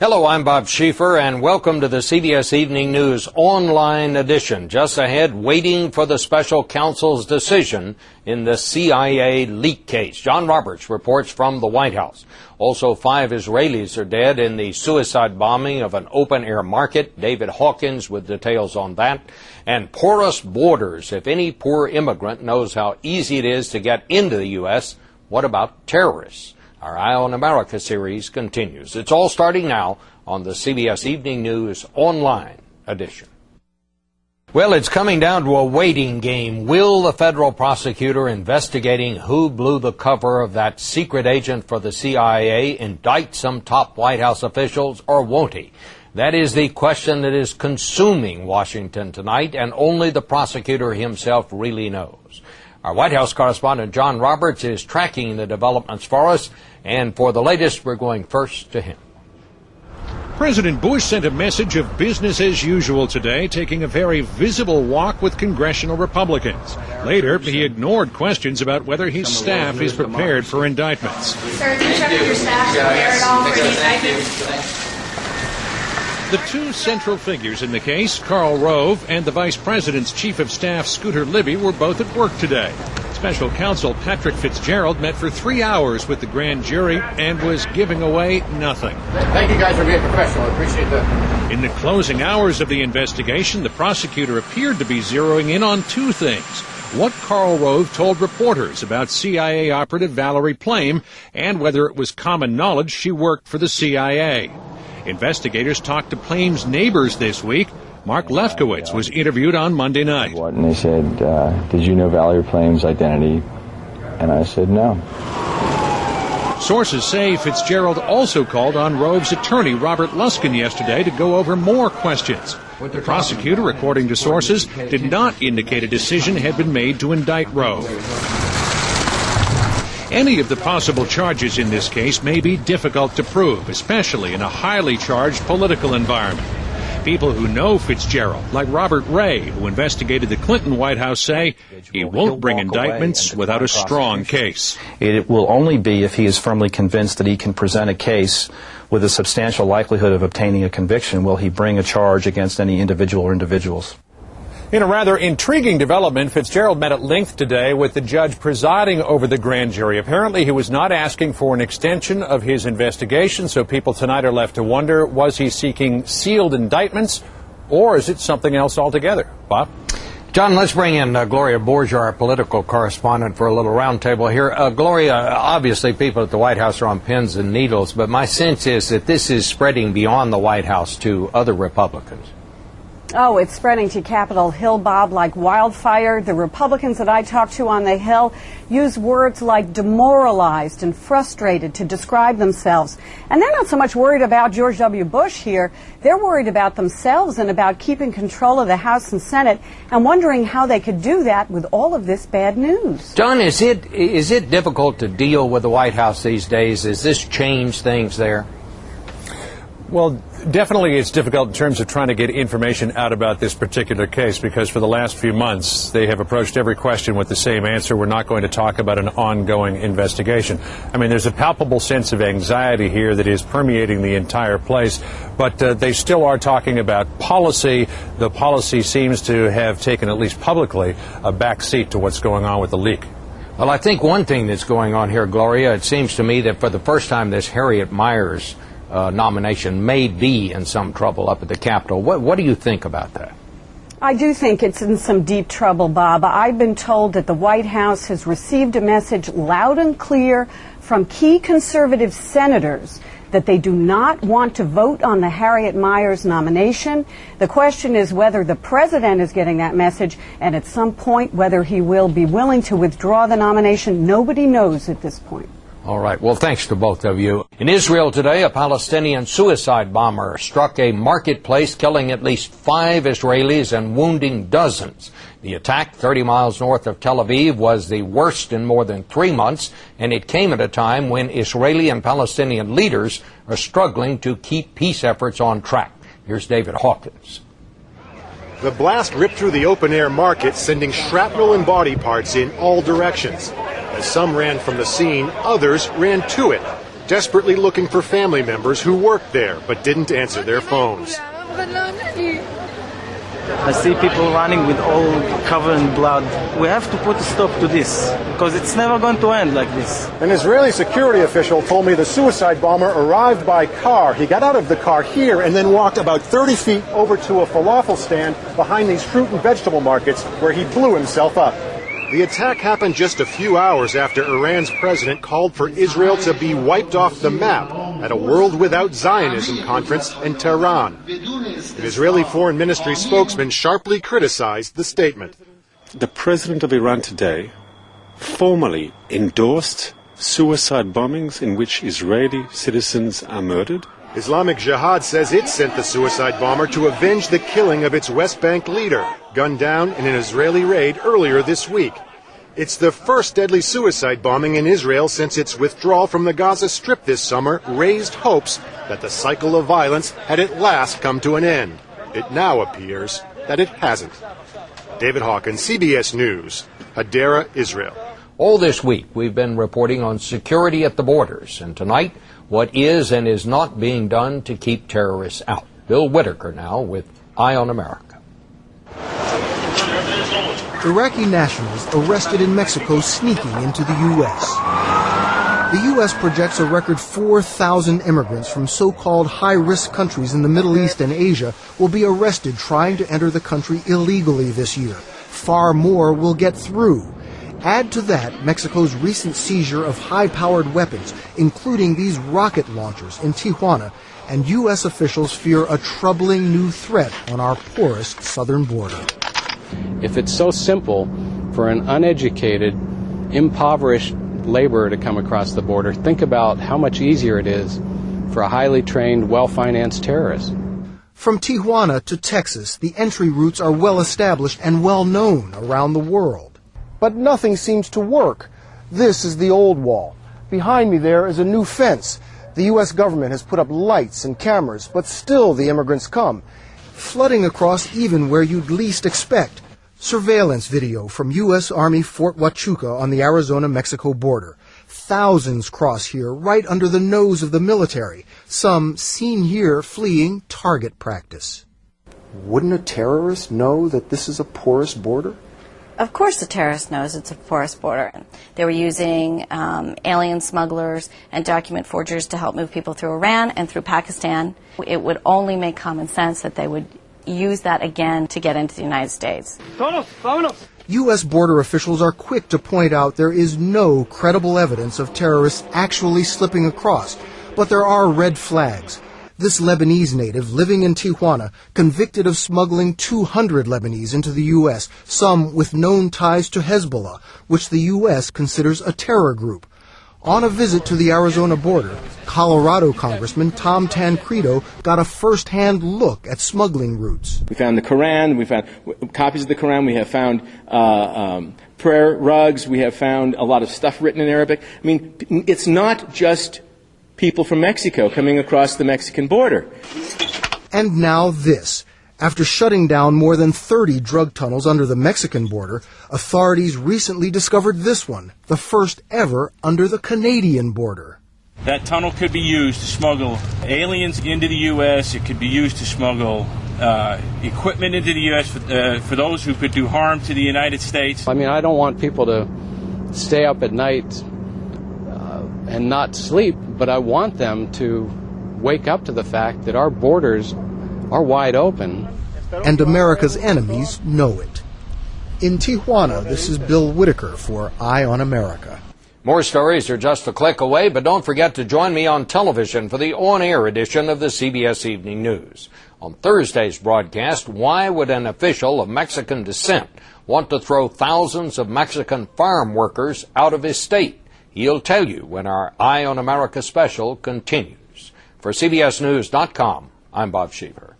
Hello, I'm Bob Schieffer, and welcome to the CBS Evening News online edition. Just ahead, waiting for the special counsel's decision in the CIA leak case. John Roberts reports from the White House. Also, 5 Israelis are dead in the suicide bombing of an open-air market. David Hawkins with details on that. And porous borders. If any poor immigrant knows how easy it is to get into the U.S., what about terrorists? Our Eye on America series continues. It's all starting now on the CBS Evening News online edition. Well, it's coming down to a waiting game. Will the federal prosecutor investigating who blew the cover of that secret agent for the CIA indict some top White House officials, or won't he? That is the question that is consuming Washington tonight, and only the prosecutor himself really knows. Our White House correspondent John Roberts is tracking the developments for us, and for the latest, we're going first to him. President Bush sent a message of business as usual today, taking a very visible walk with congressional Republicans. Later, he ignored questions about whether his staff is prepared for indictments. Sir, do you check with your staff prepared at all for the indictment? The two central figures in the case, Karl Rove and the Vice President's Chief of Staff, Scooter Libby, were both at work today. Special counsel Patrick Fitzgerald met for 3 hours with the grand jury and was giving away nothing. Thank you guys for being professional. I appreciate that. In the closing hours of the investigation, the prosecutor appeared to be zeroing in on 2 things. What Karl Rove told reporters about CIA operative Valerie Plame and whether it was common knowledge she worked for the CIA. Investigators talked to Plame's neighbors this week. Mark Lefkowitz was interviewed on Monday night. And they said, did you know Valerie Plame's identity? And I said, no. Sources say Fitzgerald also called on Rove's attorney, Robert Luskin, yesterday to go over more questions. The prosecutor, according to sources, did not indicate a decision had been made to indict Rove. Any of the possible charges in this case may be difficult to prove, especially in a highly charged political environment. People who know Fitzgerald, like Robert Ray, who investigated the Clinton White House, say he won't bring indictments without a strong case. It will only be if he is firmly convinced that he can present a case with a substantial likelihood of obtaining a conviction will he bring a charge against any individual or individuals. In a rather intriguing development, Fitzgerald met at length today with the judge presiding over the grand jury. Apparently, he was not asking for an extension of his investigation, so people tonight are left to wonder, was he seeking sealed indictments, or is it something else altogether? Bob? John, let's bring in Gloria Borgia, our political correspondent, for a little roundtable here. Gloria, obviously people at the White House are on pins and needles, but my sense is that this is spreading beyond the White House to other Republicans. Oh, it's spreading to Capitol Hill, Bob, like wildfire. The Republicans that I talked to on the Hill use words like demoralized and frustrated to describe themselves. And they're not so much worried about George W. Bush here. They're worried about themselves and about keeping control of the House and Senate and wondering how they could do that with all of this bad news. John, is it difficult to deal with the White House these days? Has this changed things there? Well, definitely it's difficult in terms of trying to get information out about this particular case, because for the last few months they have approached every question with the same answer: we're not going to talk about an ongoing investigation. I mean, there's a palpable sense of anxiety here that is permeating the entire place, but they still are talking about policy. The policy seems to have taken, at least publicly, a back seat to what's going on with the leak. Well, I think one thing that's going on here, Gloria, it seems to me that for the first time this Harriet Miers nomination may be in some trouble up at the Capitol. What do you think about that? I do think it's in some deep trouble, Bob. I've been told that the White House has received a message loud and clear from key conservative senators that they do not want to vote on the Harriet Miers nomination. The question is whether the president is getting that message, and at some point whether he will be willing to withdraw the nomination. Nobody knows at this point. All right. Well, thanks to both of you. In Israel today, a Palestinian suicide bomber struck a marketplace, killing at least 5 Israelis and wounding dozens. The attack 30 miles north of Tel Aviv was the worst in more than 3 months, and it came at a time when Israeli and Palestinian leaders are struggling to keep peace efforts on track. Here's David Hawkins. The blast ripped through the open-air market, sending shrapnel and body parts in all directions. As some ran from the scene, others ran to it. desperately looking for family members who worked there but didn't answer their phones. I see people running with all covered in blood. We have to put a stop to this, because it's never going to end like this. An Israeli security official told me the suicide bomber arrived by car. He got out of the car here and then walked about 30 feet over to a falafel stand behind these fruit and vegetable markets where he blew himself up. The attack happened just a few hours after Iran's president called for Israel to be wiped off the map at a World Without Zionism conference in Tehran. An Israeli Foreign Ministry spokesman sharply criticized the statement. The president of Iran today formally endorsed suicide bombings in which Israeli citizens are murdered. Islamic Jihad says it sent the suicide bomber to avenge the killing of its West Bank leader, gunned down in an Israeli raid earlier this week. It's the first deadly suicide bombing in Israel since its withdrawal from the Gaza Strip this summer raised hopes that the cycle of violence had at last come to an end. It now appears that it hasn't. David Hawkins, CBS News, Hadera, Israel. All this week, we've been reporting on security at the borders, and tonight, what is and is not being done to keep terrorists out. Bill Whitaker now with Eye on America. Iraqi nationals arrested in Mexico sneaking into the U.S. The U.S. projects a record 4,000 immigrants from so-called high-risk countries in the Middle East and Asia will be arrested trying to enter the country illegally this year. Far more will get through. Add to that Mexico's recent seizure of high-powered weapons, including these rocket launchers in Tijuana, and U.S. officials fear a troubling new threat on our porous southern border. If it's so simple for an uneducated, impoverished laborer to come across the border, think about how much easier it is for a highly trained, well-financed terrorist. From Tijuana to Texas, the entry routes are well established and well known around the world. But nothing seems to work. This is the old wall. Behind me there is a new fence. The U.S. government has put up lights and cameras, but still the immigrants come, flooding across even where you'd least expect. Surveillance video from U.S. Army Fort Huachuca on the Arizona-Mexico border. Thousands cross here right under the nose of the military, some seen here fleeing target practice. Wouldn't a terrorist know that this is a porous border? Of course the terrorist knows it's a porous border. They were using alien smugglers and document forgers to help move people through Iran and through Pakistan. It would only make common sense that they would use that again to get into the United States. U.S. border officials are quick to point out there is no credible evidence of terrorists actually slipping across, but there are red flags. This Lebanese native living in Tijuana, convicted of smuggling 200 Lebanese into the U.S., some with known ties to Hezbollah, which the U.S. considers a terror group. On a visit to the Arizona border, Colorado Congressman Tom Tancredo got a first-hand look at smuggling routes. We found the Quran, we found copies of the Quran, we have found prayer rugs, we have found a lot of stuff written in Arabic. I mean, it's not just people from Mexico coming across the Mexican border. And now this. After shutting down more than 30 drug tunnels under the Mexican border, authorities recently discovered this one, the first ever under the Canadian border. That tunnel could be used to smuggle aliens into the U.S. It could be used to smuggle equipment into the U.S. For those who could do harm to the United States. I mean, I don't want people to stay up at night and not sleep, but I want them to wake up to the fact that our borders are wide open. And America's enemies know it. In Tijuana, this is Bill Whitaker for Eye on America. More stories are just a click away, but don't forget to join me on television for the on-air edition of the CBS Evening News. On Thursday's broadcast, why would an official of Mexican descent want to throw thousands of Mexican farm workers out of his state? He'll tell you when our Eye on America special continues. For CBSNews.com, I'm Bob Sheever.